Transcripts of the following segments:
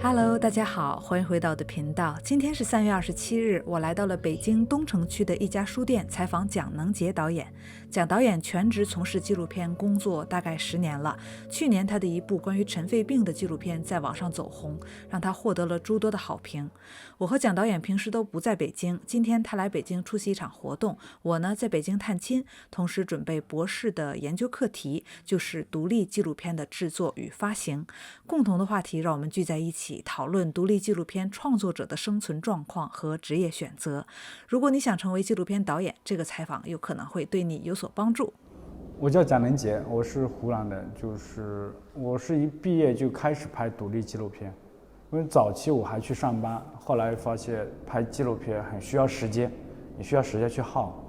Hello，大家好，欢迎回到我的频道。今天是3月27日，我来到了北京东城区的一家书店，采访蒋能杰导演。蒋导演全职从事纪录片工作大概10年了。去年他的一部关于尘肺病的纪录片在网上走红，让他获得了诸多的好评。我和蒋导演平时都不在北京，今天他来北京出席一场活动，我呢在北京探亲，同时准备博士的研究课题，就是独立纪录片的制作与发行。共同的话题让我们聚在一起讨论独立纪录片创作者的生存状况和职业选择。如果你想成为纪录片导演，这个采访有可能会对你有所帮助。我叫蒋能杰，我是湖南的，我是一毕业就开始拍独立纪录片，因为早期我还去上班，后来发现拍纪录片很需要时间，也需要时间去耗，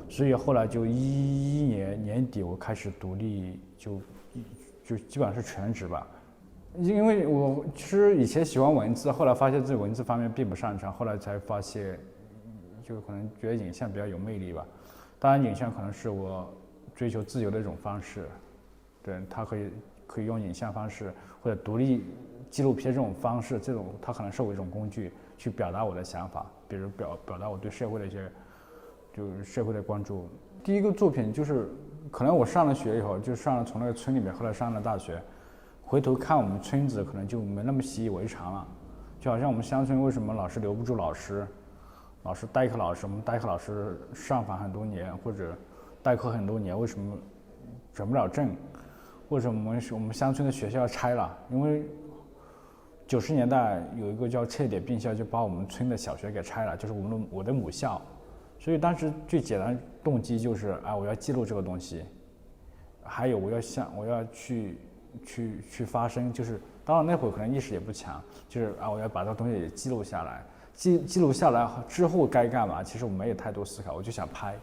所以后来就2011年年底我开始独立，就基本上是全职吧。因为我其实以前喜欢文字，后来发现自己文字方面并不擅长，后来才发现，就可能觉得影像比较有魅力吧。当然，影像可能是我追求自由的一种方式，对，它可以用影像方式或者独立纪录片这种方式，它可能是我一种工具去表达我的想法，比如表达我对社会的一些，就是社会的关注。第一个作品就是可能我上了学以后，就从那个村里面，后来上了大学。回头看我们村子，可能就没那么习以为常了。就好像我们乡村为什么老是留不住老师代课老师，我们代课老师上访很多年或者代课很多年，为什么转不了正？为什么我们乡村的学校要拆了？因为90年代有一个叫赤点病校，就把我们村的小学给拆了，就是我的母校。所以当时最简单动机就是我要记录这个东西，还有我要去发声，就是当然那会儿可能意识也不强，就是我要把这个东西也记录下来，记录下来之后该干嘛？其实我没有太多思考，我就想拍，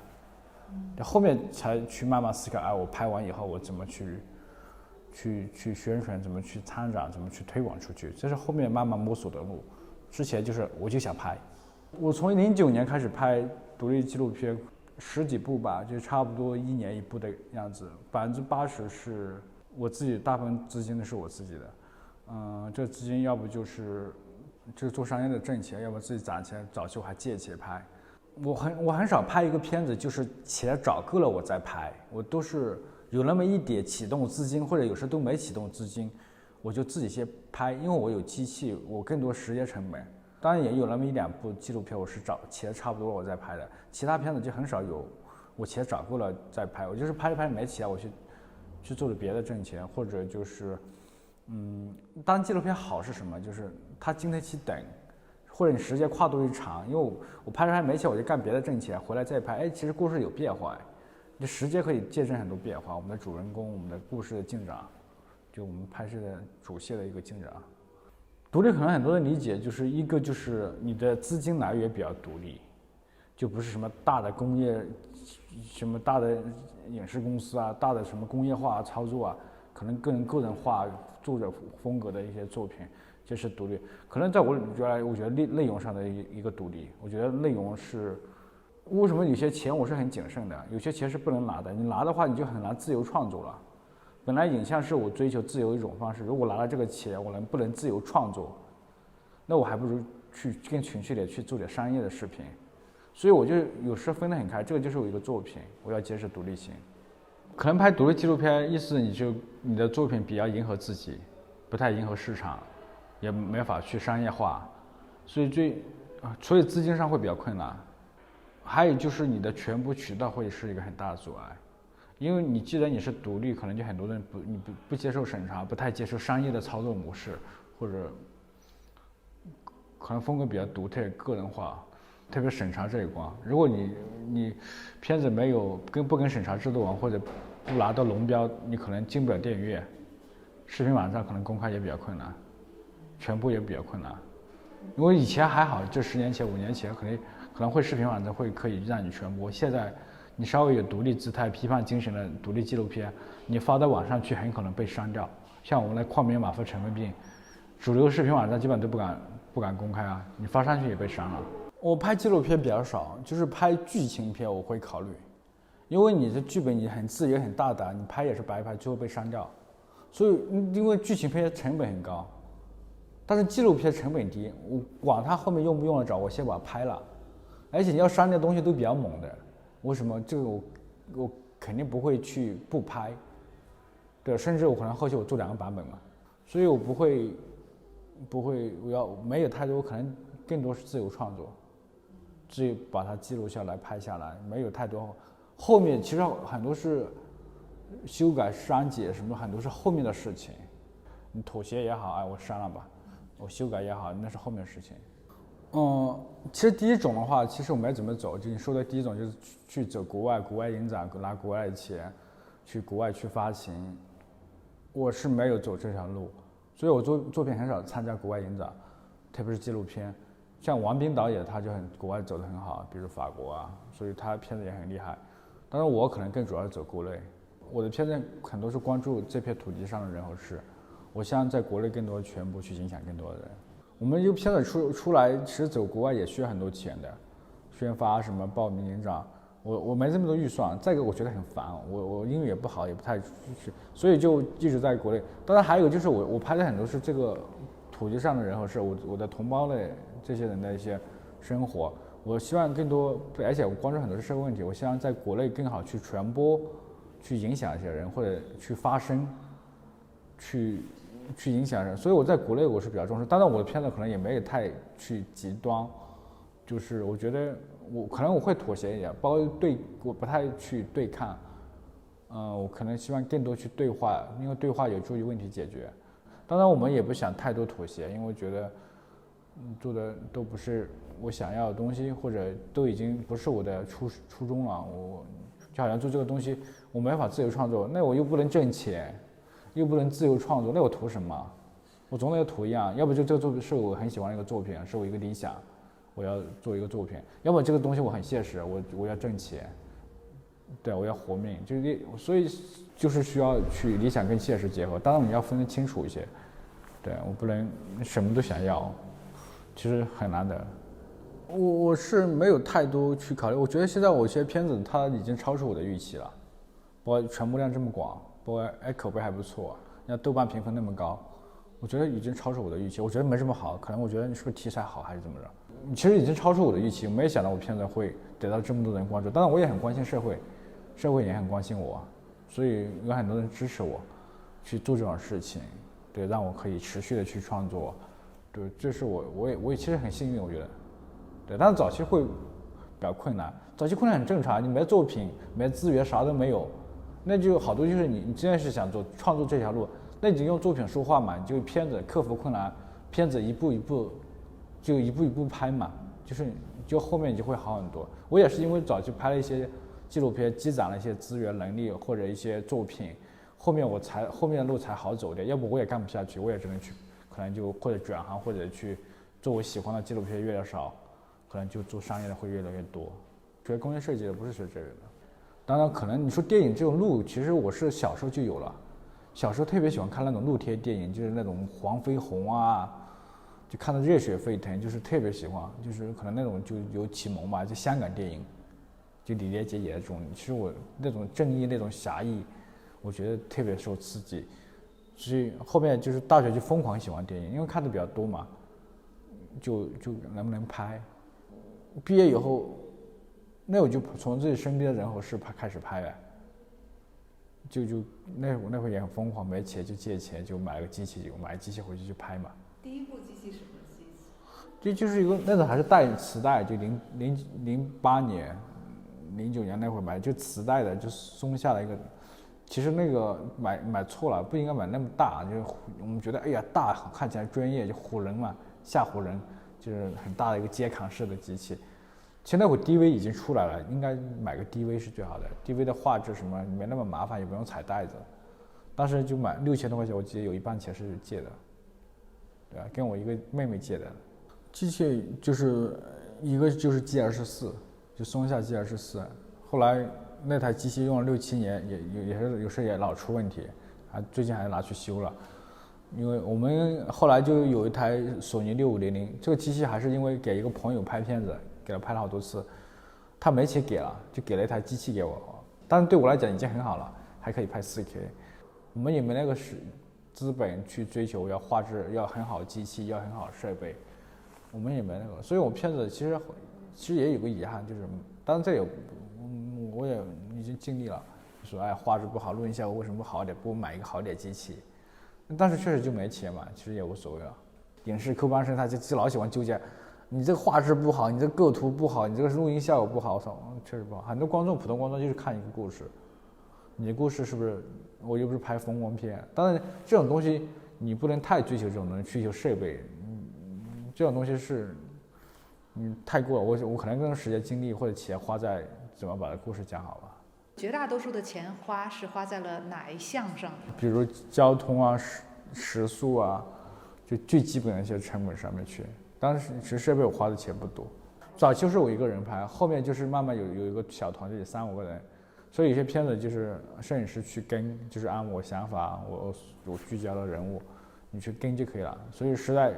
后面才去慢慢思考，我拍完以后我怎么去宣传，怎么去参展，怎么去推广出去，这是后面慢慢摸索的路。之前我就想拍，我从09年开始拍独立纪录片，10几部吧，就差不多1年1部的样子，80%是我自己，大部分资金是我自己的，这资金要不就是做商业的挣钱，要不自己攒钱，早期我还借钱拍。我很少拍一个片子就是钱找够了我再拍，我都是有那么一点启动资金，或者有时候都没启动资金，我就自己先拍，因为我有机器，我更多时间成本。当然也有那么1、2部纪录片我是找钱差不多了我再拍的，其他片子就很少有我钱找够了再拍，我就是拍没钱我去做了别的挣钱，或者就是当然纪录片好是什么，就是它经得起等，或者你时间跨度越长，因为我拍没钱我就干别的挣钱，回来再拍，其实故事有变化，你时间可以见证很多变化，我们的主人公，我们的故事的进展，就我们拍摄的主线的一个进展。独立可能很多人理解就是一个就是你的资金来源比较独立，就不是什么大的工业，什么大的影视公司啊，大的什么工业化操作啊，可能个人化作者风格的一些作品，这是独立。可能在我觉得内容上的一个独立，我觉得内容是为什么有些钱我是很谨慎的，有些钱是不能拿的，你拿的话你就很难自由创作了。本来影像是我追求自由一种方式，如果拿了这个钱我不能自由创作，那我还不如去更准确点去做点商业的视频。所以我就有时分得很开，这个就是我一个作品，我要坚持独立性。可能拍独立纪录片，意思你的作品比较迎合自己，不太迎合市场，也没法去商业化，所以资金上会比较困难。还有就是你的全部渠道会是一个很大的阻碍，因为你既然你是独立，可能就很多人不接受审查，不太接受商业的操作模式，或者可能风格比较独特、个人化。特别审查这一关，如果你片子不跟审查制度完，或者不拿到龙标，你可能进不了电影院，视频网站可能公开也比较困难，全部也比较困难。因为以前还好，就10年前、5年前可能会视频网站可以让你全播，现在你稍微有独立姿态、批判精神的独立纪录片，你发到网上去很可能被删掉。像我们的矿棉马夫尘肺病，主流视频网站基本都不敢公开啊，你发上去也被删了。我拍纪录片比较少，就是拍剧情片我会考虑，因为你的剧本你很自由很大胆，你拍也是白拍，最后被删掉，所以因为剧情片成本很高，但是纪录片成本低，我管它后面用不用得着，我先把它拍了。而且你要删的东西都比较猛的，为什么？这个我肯定不会去不拍，对，甚至我可能后期我做2个版本嘛，所以我不会，我要没有太多，可能更多是自由创作，自己把它记录下来拍下来，没有太多。后面其实很多是修改删减什么，很多是后面的事情。你妥协也好，哎，我删了吧，我修改也好，那是后面的事情。其实第一种的话，其实我没怎么走，就你说的第一种就是去走国外影展，拿国外的钱，去国外去发行。我是没有走这条路，所以我作品很少参加国外影展，特别是纪录片。像王斌导演他就国外走得很好，比如法国啊，所以他片子也很厉害。当然我可能更主要是走国内，我的片子很多是关注这片土地上的人和事，我希望在国内更多全部去影响更多的人。我们一个片子出来，其实走国外也需要很多钱的，宣发什么报名影展，我没这么多预算。再一个我觉得很烦，我英语也不好，也不太去，所以就一直在国内。当然还有就是我拍的很多是这个土地上的人和事，我的同胞的这些人的一些生活。我希望更多，而且我关注很多是社会问题，我希望在国内更好去传播，去影响一些人，或者去发声，去影响人。所以我在国内我是比较重视，当然我的片子可能也没有太去极端，就是我觉得可能我会妥协一点，包括我不太去对抗，我可能希望更多去对话，因为对话有助于问题解决。当然我们也不想太多妥协，因为我觉得做的都不是我想要的东西，或者都已经不是我的初衷了。我就好像做这个东西，我没法自由创作，那我又不能挣钱，又不能自由创作，那我图什么？我总得要图一样，要不就这个作品是我很喜欢的一个作品，是我一个理想，我要做一个作品；要么这个东西我很现实，我要挣钱，对，我要活命，所以就是需要去理想跟现实结合。当然你要分得清楚一些，对，我不能什么都想要，其实很难得。我是没有太多去考虑，我觉得现在我一些片子它已经超出我的预期了，包括传播量这么广，包括口碑还不错，像豆瓣评分那么高，我觉得已经超出我的预期。我觉得没什么好，可能我觉得你是不是题材好还是怎么着？其实已经超出我的预期，我没有想到我片子会得到这么多人关注。当然我也很关心社会，社会也很关心我，所以有很多人支持我去做这种事情，对，让我可以持续的去创作，对，这是我也其实很幸运，我觉得，对，但是早期会比较困难，早期困难很正常，你没作品，没资源，啥都没有，那就好多就是你真的是想做创作这条路，那你就用作品说话嘛，你就片子克服困难，片子一步一步拍嘛，就后面就会好很多。我也是因为早期拍了一些纪录片，积攒了一些资源能力或者一些作品，后面的路才好走点，要不我也干不下去，我也只能去可能就或者转行或者去做我喜欢的纪录片越来越少，可能就做商业的会越来越多。学工业设计的不是学这个的，当然可能你说电影这种路，其实我是小时候就有了，小时候特别喜欢看那种露贴电影，就是那种黄飞鸿啊，就看得热血沸腾，就是特别喜欢，就是可能那种就有启蒙吧，就香港电影，就李连杰演的这种，其实我那种正义那种侠义，我觉得特别受刺激，所以后面就是大学就疯狂喜欢电影，因为看的比较多嘛，就能不能拍，毕业以后，那我就从自己身边的人和事开始拍呗，就那会也很疯狂，没钱就借钱，就买了个机器，就买机器回去就拍嘛。第一部机器什么机器？就是一个那种还是带磁带，就08年、09年那会儿买，就磁带的，就松下的一个。其实那个买错了，不应该买那么大，就是我们觉得哎呀大看起来专业，就唬人嘛，吓唬人，就是很大的一个接扛式的机器。其实那会儿 DV 已经出来了，应该买个 DV 是最好的。DV 的画质什么没那么麻烦，也不用踩带子。当时就买6000多块钱，我记得有一半钱是借的，对吧？跟我一个妹妹借的。机器就是一个就是 G24，就松下 G24。后来那台机器用了6-7年，也是有时候也老出问题，最近还拿去修了。因为我们后来就有一台索尼6500，这个机器还是因为给一个朋友拍片子，给他拍了好多次，他没钱给了，就给了一台机器给我，但是对我来讲已经很好了，还可以拍4K。我们也没那个资本去追求要画质，要很好机器，要很好设备，我们也没那个，所以我片子其实也有个遗憾，就是当然这也我也已经尽力了，说画质不好，录音效果为什么不好点，不买一个好点机器，但是确实就没钱嘛，其实也无所谓了。影视科班生他就老喜欢纠结，你这个画质不好，你这个构图不好，你这个录音效果不好，我操，确实不好。很多普通观众就是看一个故事，你的故事是不是？我又不是拍风光片，当然这种东西你不能太追求这种东西，追求设备，这种东西是，太过了。我可能更多时间精力或者钱花在怎么把这故事讲好吧。绝大多数的钱是花在了哪一项上？比如交通啊、食宿啊，就最基本的一些成本上面去。当时其实设备我花的钱不多，早期是我一个人拍，后面就是慢慢有一个小团队，3-5个人。所以有些片子就是摄影师去跟，就是按我想法，我聚焦的人物，你去跟就可以了。所以实在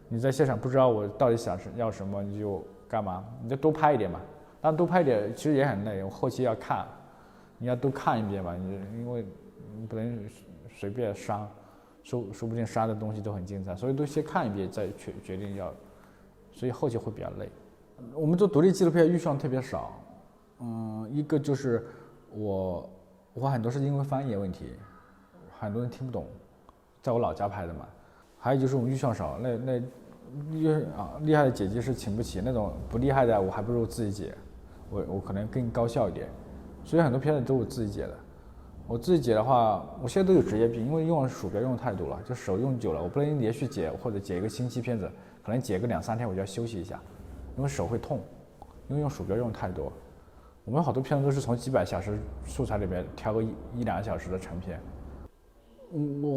你在现场不知道我到底想要什么，你就干嘛？你就多拍一点嘛。但多拍一点其实也很累，我后期要看，你要多看一遍嘛。因为你不能随便删，说不定删的东西都很精彩，所以都先看一遍再决定要，所以后期会比较累。我们做独立纪录片预算特别少。一个就是我很多是因为翻译问题，很多人听不懂，在我老家拍的嘛。还有就是我们预算少，那厉害的剪辑师请不起，那种不厉害的我还不如自己剪，我可能更高效一点。所以很多片子都是我自己剪的。我自己剪的话，我现在都有职业病，因为用鼠标用的太多了，就手用久了，我不能连续剪或者剪一个星期片子，可能剪个2-3天我就要休息一下，因为手会痛，因为用鼠标用太多。我们好多片子都是从几百小时素材里面挑个1-2个小时的成片。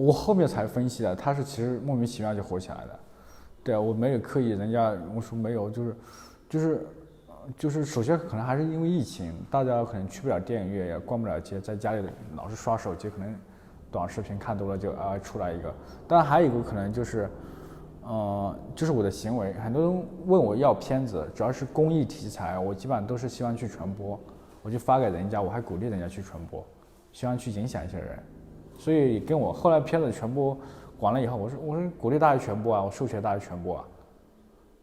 我后面才分析的，他是其实莫名其妙就火起来的。对啊，我没有刻意，人家我说没有，就是首先可能还是因为疫情，大家可能去不了电影院，也逛不了街，在家里老是刷手机，可能短视频看多了就出来一个。当然还有一个可能就是我的行为，很多人问我要片子，主要是公益题材，我基本上都是希望去传播，我就发给人家，我还鼓励人家去传播，希望去影响一些人。所以跟我后来片子传播完了以后，我说鼓励大家传播啊，我授权大家传播啊，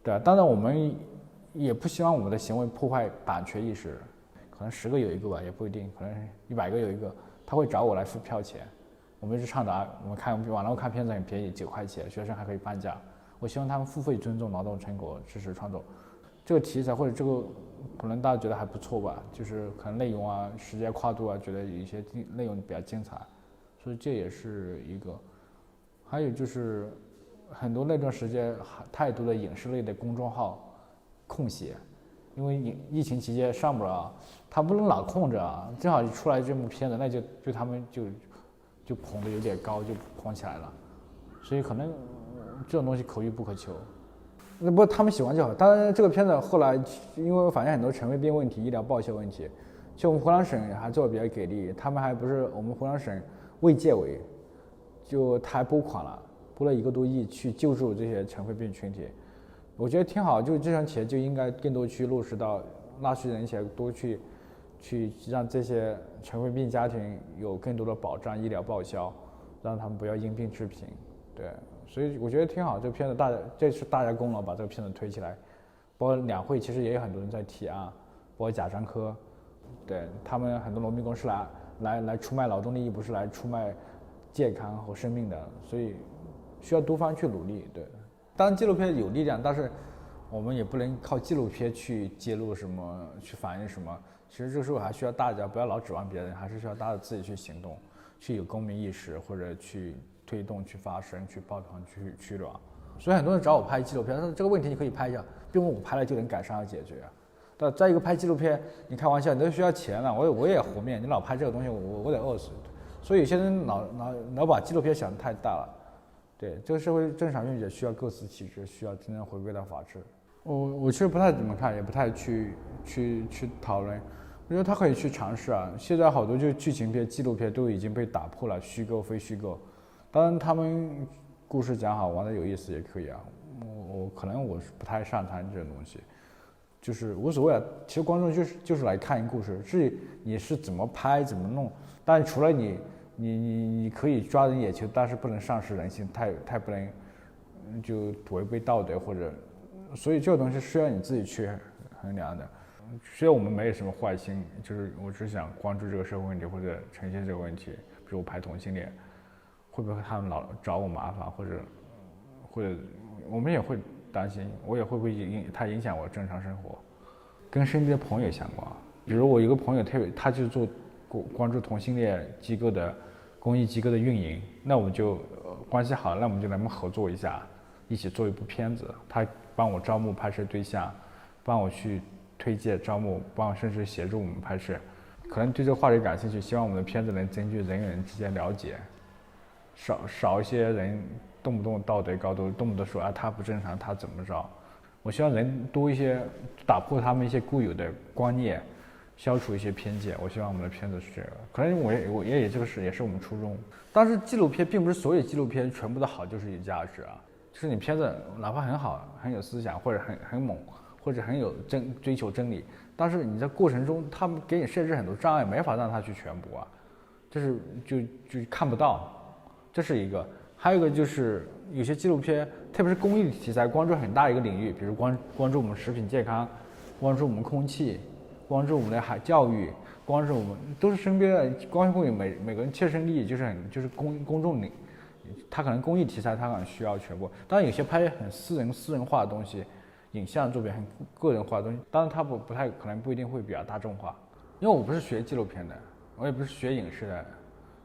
对啊。当然我们也不希望我们的行为破坏版权意识，可能10个有一个吧，也不一定，可能100个有一个，他会找我来付票钱。我们是倡导我们看网络看片子很便宜，9块钱，学生还可以半价。我希望他们付费尊重劳动成果，支持创作。这个题材或者这个可能大家觉得还不错吧，就是可能内容啊、时间跨度啊，觉得有一些内容比较精彩，所以这也是一个。还有就是很多那段时间太多的影视类的公众号空闲，因为疫情期间上不了，他不能老空着啊，正好出来这部片子，那就他们就捧得有点高，就捧起来了，所以可能这种东西可遇不可求。那不他们喜欢就好。当然这个片子后来因为我发现很多尘肺病问题、医疗报销问题，就我们湖南省还做得比较给力，他们还不是我们湖南省卫健委就他还拨款了，拨了1个多亿去救助这些尘肺病群体，我觉得挺好。就这项钱就应该更多去落实到纳税人钱，多去让这些尘肺病家庭有更多的保障、医疗报销，让他们不要因病致贫。对，所以我觉得挺好。这个片子这是大家功劳，把这个片子推起来。包括两会其实也有很多人在提案，包括贾樟柯，对他们很多农民工是来出卖劳动力，不是来出卖健康和生命的，所以需要多方去努力。对，当然纪录片有力量，但是我们也不能靠纪录片去揭露什么，去反映什么。其实这时候还需要大家不要老指望别人，还是需要大家自己去行动，去有公民意识，或者去推动、去发声、去抱团、去取暖。所以很多人找我拍纪录片，他说这个问题你可以拍一下，并不是我拍了就能改善和解决。但再一个拍纪录片，你开玩笑，你都需要钱了，我也活面，你老拍这个东西，我得饿死。所以有些人老把纪录片想得太大了。对，这个社会正常运转需要各司其职，需要真正回归到法治。我其实不太怎么看，也不太去讨论。我觉得他可以去尝试啊。现在好多就剧情片、纪录片都已经被打破了，虚构非虚构。当然他们故事讲好，玩的有意思也可以啊。可能我是不太擅长这种东西，就是无所谓啊。其实观众就是来看一个故事，至于你是怎么拍怎么弄，但除了你你可以抓人眼球，但是不能丧失人性，太不能就违背道德或者，所以这个东西需要你自己去衡量的。虽然我们没有什么坏心，就是我只想关注这个社会问题或者呈现这个问题，比如我拍同性恋，会不会他们老找我麻烦，或者我们也会担心，我也会不会它影响我正常生活，跟身边的朋友相关。比如我有个朋友他就做关注同性恋机构的公益机构的运营，那我们就关系好，那我们就能不能合作一下，一起做一部片子，他帮我招募拍摄对象，帮我去推荐招募，帮我甚至协助我们拍摄，可能对这个话题感兴趣，希望我们的片子能增进人与人之间了解，少一些人动不动道德高度，动不动说他不正常，他怎么着。我希望人多一些，打破他们一些固有的观念，消除一些偏见。我希望我们的片子是这个，可能我也这个也是我们初衷。但是纪录片并不是所有纪录片全部的好就是有价值啊，就是你片子哪怕很好，很有思想，或者很猛，或者很有追求真理，但是你在过程中他们给你设置很多障碍，没法让他去全播啊，这是就看不到，这是一个。还有一个就是有些纪录片，特别是公益题材，关注很大一个领域，比如关注我们食品健康，关注我们空气，关注我们的教育，关注我们都是身边的关乎于每个人切身利益，就是公众领，他可能公益题材他可能需要全部，当然有些拍很私人化的东西，影像作品很个人化的东西，当然他不太可能不一定会比较大众化，因为我不是学纪录片的，我也不是学影视的。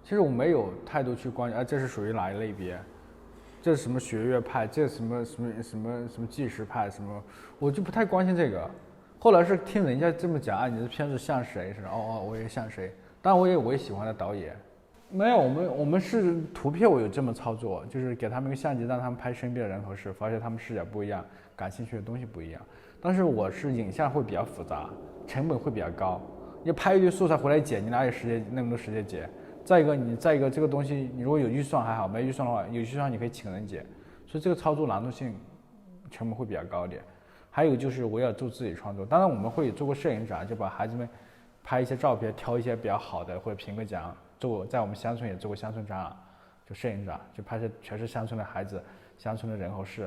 其实我没有太多去关注，这是属于哪一类别？这是什么学院派？这是什么纪实派？什么？我就不太关心这个。后来是听人家这么讲，你的片子像谁？是我也像谁？当然我也喜欢的导演。没有，我们是图片，我有这么操作，就是给他们一个相机，让他们拍身边的人和事，发现他们视角不一样，感兴趣的东西不一样。但是我是影像会比较复杂，成本会比较高。你拍一堆素材回来剪，你哪有那么多时间剪？再一个这个东西，你如果有预算还好，没预算的话，有预算你可以请人剪，所以这个操作难度性成本会比较高一点。还有就是我要做自己创作，当然我们会做过摄影展，就把孩子们拍一些照片，挑一些比较好的或者评个奖。在我们乡村也做过乡村展览，就摄影展，就拍摄全是乡村的孩子、乡村的人和事。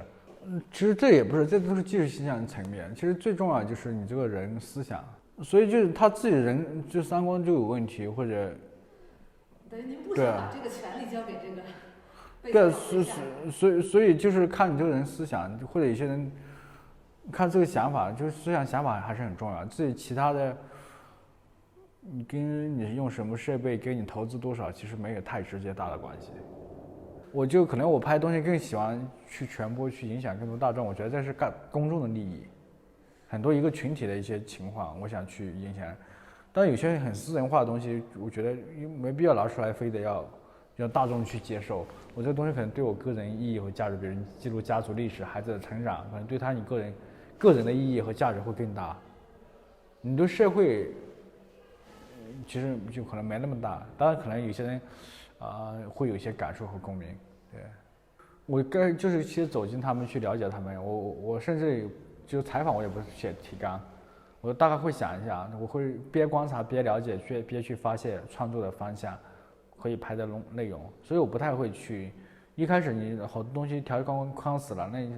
其实这也不是，这都是技术形象层面。其实最重要的就是你这个人思想，所以就是他自己人就三观就有问题，或者。等于您不想把这个权利交给这个被对，所以就是看你这个人思想，或者有些人看这个想法，就是思想法还是很重要。至于其他的，你跟你用什么设备，跟你投资多少，其实没有太直接大的关系。可能我拍东西更喜欢去传播，去影响更多大众。我觉得这是公众的利益，很多一个群体的一些情况，我想去影响。但有些很私人化的东西，我觉得没必要拿出来，非得要大众去接受。我这个东西可能对我个人意义和价值，比如记录家族历史、孩子的成长，可能对你个人的意义和价值会更大。你对社会其实就可能没那么大。当然，可能有些人会有一些感受和共鸣。对，我就是其实走进他们去了解他们，我甚至就采访我也不是写提纲。我大概会想一下，我会边观察边了解，边去发现创作的方向，可以拍的内容。所以我不太会去，一开始你好多东西条条框死了，那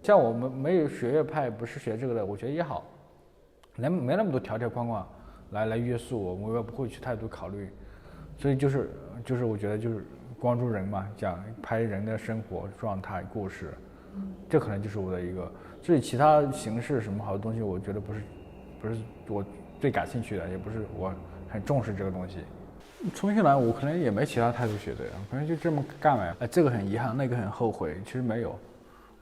像我们没有学院派，不是学这个的，我觉得也好，没那么多条条框框来约束我，我也不会去太多考虑。所以就是我觉得就是关注人嘛，讲拍人的生活状态故事，这可能就是我的一个。至于其他形式什么好的东西，我觉得不是我最感兴趣的，也不是我很重视这个东西。重新来，我可能也没其他太多选择，可能就这么干了。这个很遗憾，那个很后悔，其实没有，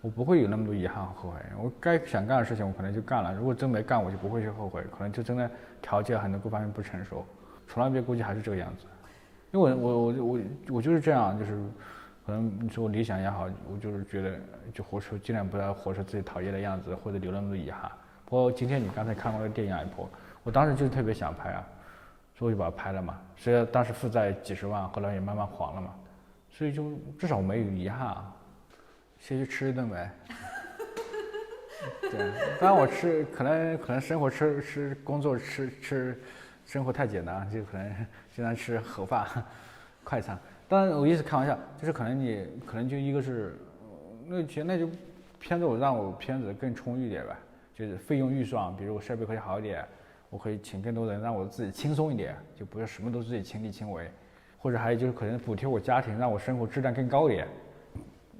我不会有那么多遗憾和后悔。我该想干的事情，我可能就干了。如果真没干，我就不会去后悔，可能就真的条件很多各方面不成熟。从来别估计还是这个样子，因为我就是这样，就是可能你说我理想也好，我就是觉得就尽量不要活出自己讨厌的样子，或者留那么多遗憾。不过今天你刚才看过的电影《矮婆》，我当时就是特别想拍啊，所以就把它拍了嘛。虽然当时负债几十万，后来也慢慢还了嘛，所以就至少没有遗憾啊。先去吃一顿呗。对，当然我可能生活工作生活太简单，就可能经常吃盒饭，快餐。当然我一直开玩笑，就是可能就一个是那钱，那就片子让我片子更充裕一点呗，就是费用预算，比如我设备可以好一点，我可以请更多人，让我自己轻松一点，就不是什么都自己亲力亲为。或者还有就是可能补贴我家庭，让我生活质量更高一点。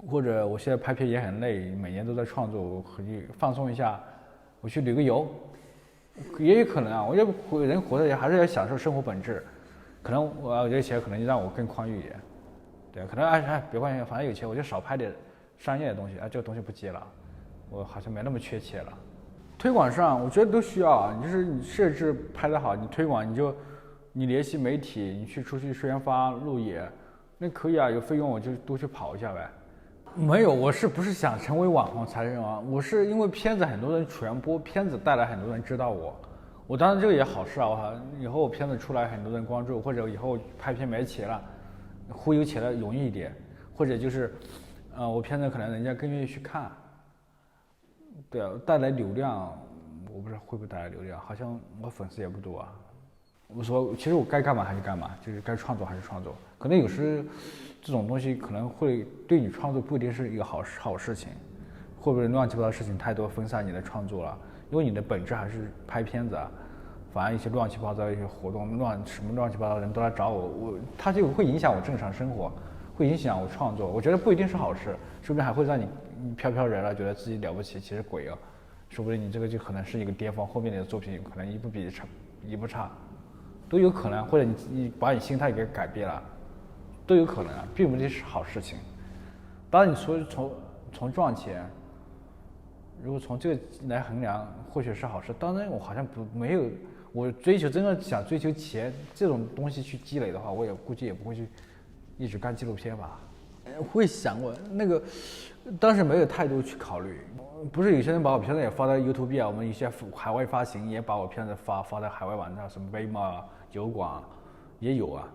或者我现在拍片也很累，每年都在创作，我可以放松一下，我去旅个游，也有可能啊。我觉得人活着还是要享受生活本质。可能我这钱可能让我更宽裕一点，对，可能别关系，反正有钱我就少拍点商业的东西，这个东西不接了，我好像没那么缺钱了。推广上我觉得都需要啊，就是你设置拍得好，你推广你联系媒体，你去出去宣发路演，那可以啊，有费用我就多去跑一下呗。没有，我不是想成为网红才用啊，我是因为片子很多人传播，片子带来很多人知道我当然这个也好事啊，以后我片子出来很多人关注，或者以后拍片没钱了，忽悠起来容易一点，或者就是我片子可能人家更愿意去看，对啊，带来流量，我不知道会不会带来流量，好像我粉丝也不多啊。我说其实我该干嘛还是干嘛，就是该创作还是创作，可能有时这种东西可能会对你创作不一定是一个好事情，会不会乱七八糟事情太多分散你的创作了，因为你的本质还是拍片子啊。反而一些乱七八糟的一些活动，什么乱七八糟的人都来找我，他就会影响我正常生活，会影响我创作。我觉得不一定是好事，说不定还会让你飘飘然了，觉得自己了不起，其实鬼啊！说不定你这个就可能是一个巅峰，后面的作品可能一不比一不差，都有可能。或者你把你心态给改变了，都有可能啊，并不一定是好事情。当然你说从赚钱。如果从这个来衡量，或许是好事。当然，我好像没有，我真的想追求钱这种东西去积累的话，我也估计也不会去一直干纪录片吧。会想过那个，当时没有太多去考虑。不是有些人把我片子也发到 YouTube 啊，我们一些海外发行也把我片子发在海外网站，什么微嘛、油管也有啊。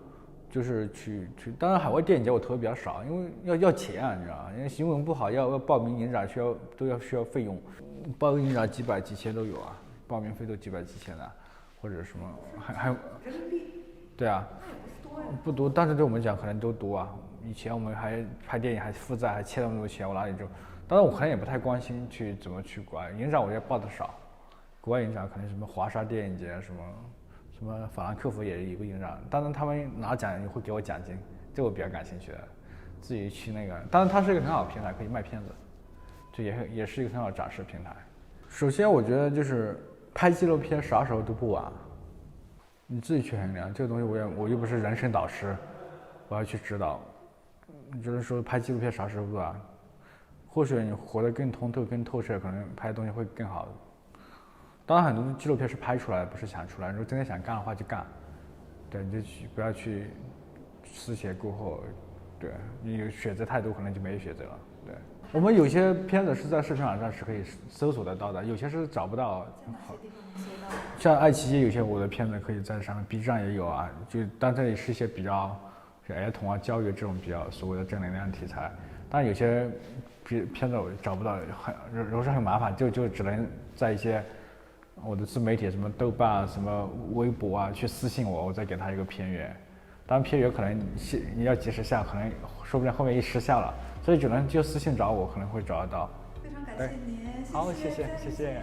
就是去，当然海外电影节我投的比较少，因为要钱啊，你知道吗？因为新闻不好要报名影展需要费用，报名影展几百几千都有啊，报名费都几百几千的，或者什么还有，对啊，不多，但是对我们讲可能都多啊。以前我们还拍电影还负债还欠那么多钱，我哪里就，当然我可能也不太关心怎么去国外影展，我也报的少，国外影展可能什么华沙电影节什么法兰克福也有个影展，当然他们拿奖也会给我奖金，这我比较感兴趣的，自己去那个，当然它是一个很好的平台，可以卖片子，这也是一个很好的展示平台。首先我觉得就是拍纪录片啥时候都不晚，你自己去衡量这个东西，我又不是人生导师，我要去指导，你就是说拍纪录片啥时候不晚，或许你活得更通透更透彻，可能拍的东西会更好。当然，很多纪录片是拍出来的，不是想出来。如果真的想干的话，就干。对，你就不要去思前顾后。对，你选择太多，可能就没有选择了。对，我们有些片子是在视频网站是可以搜索得到的，有些是找不到。像爱奇艺有些我的片子可以在上面 ，B 站也有啊。但这里是一些比较儿童啊、教育这种比较所谓的正能量题材。但有些片子我找不到，有时候很麻烦，就只能在一些。我的自媒体什么豆瓣什么微博啊，去私信我，我再给他一个片源。当然片源可能你要及时下，可能说不定后面一失效了，所以只能就私信找我，可能会找得到。非常感谢您，好，谢谢。